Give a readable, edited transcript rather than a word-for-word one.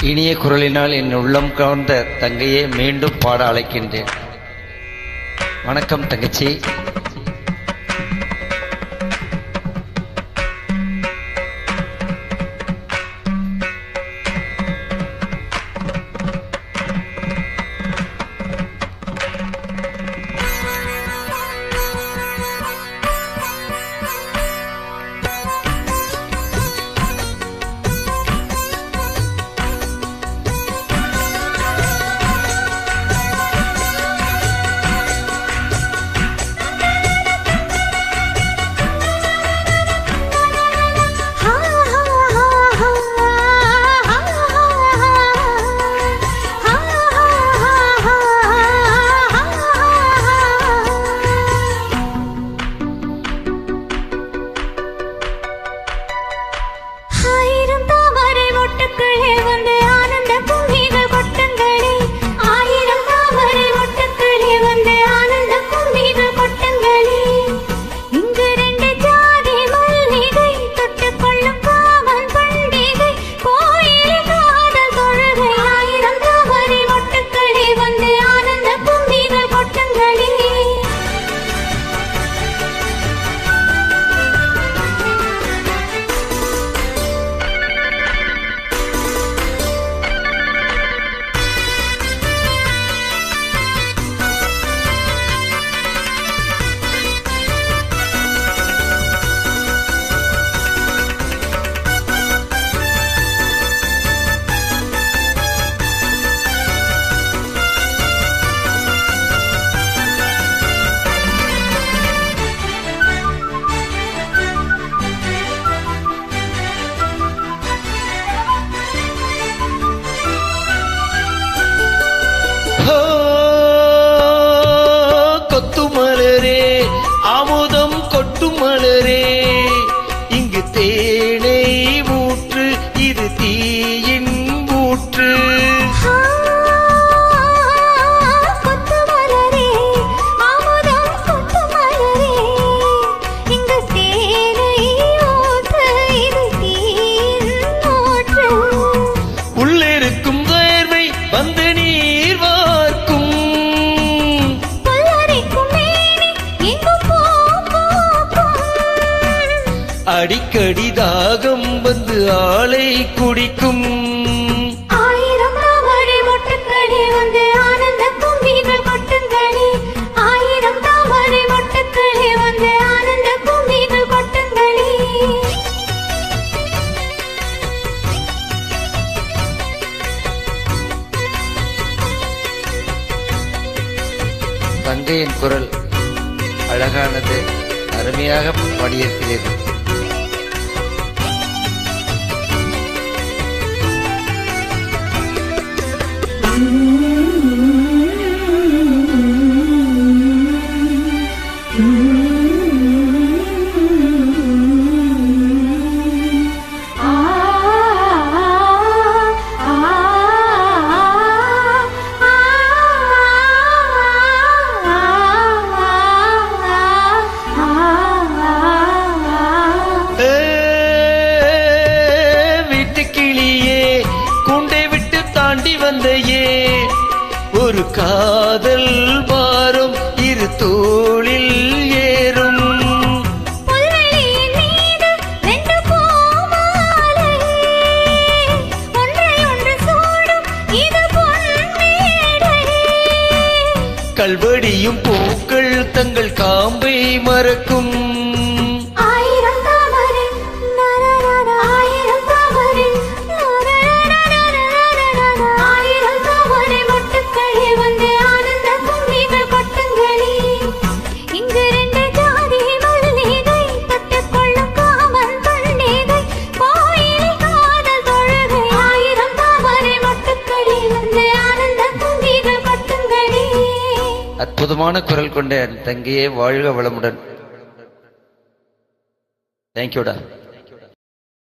இனிய குரலினால் என் உள்ளம் கவர்ந்த தங்கையே மீண்டும் பாட அழைக்கின்றேன். வணக்கம் தங்கச்சி. கொத்துமலரே அமுதம் கொட்டுமலரே, இங்கு தேனை ஊற்று, இது தீயின் ஊற்று. உள்ளிருக்கும் வேர்வை வந்து நீர் வார்க்கும், அடிக்கடி தாகம் வந்து ஆளை குடிக்கும். ஆயிரம் தாமரை மொட்டுக்களே வந்து ஆனந்த கும்மிகள் கொட்டுங்களே, ஆயிரம் தாமரை மொட்டுக்களே வந்து ஆனந்த கும்மிகள் கொட்டுங்களே. தங்கையின் குரல் அழகானது, அருமையாக பாடியிருக்கிறீர்கள். ஒரு காதல் பாரம் இரு தோளில் ஏறும், கல்வடியும் பூக்கள் தங்கள் காம்பை மறக்கும். அற்புதமான குரல் கொண்ட தங்கையே, வாழ்க வளமுடன். தேங்க்யூடா.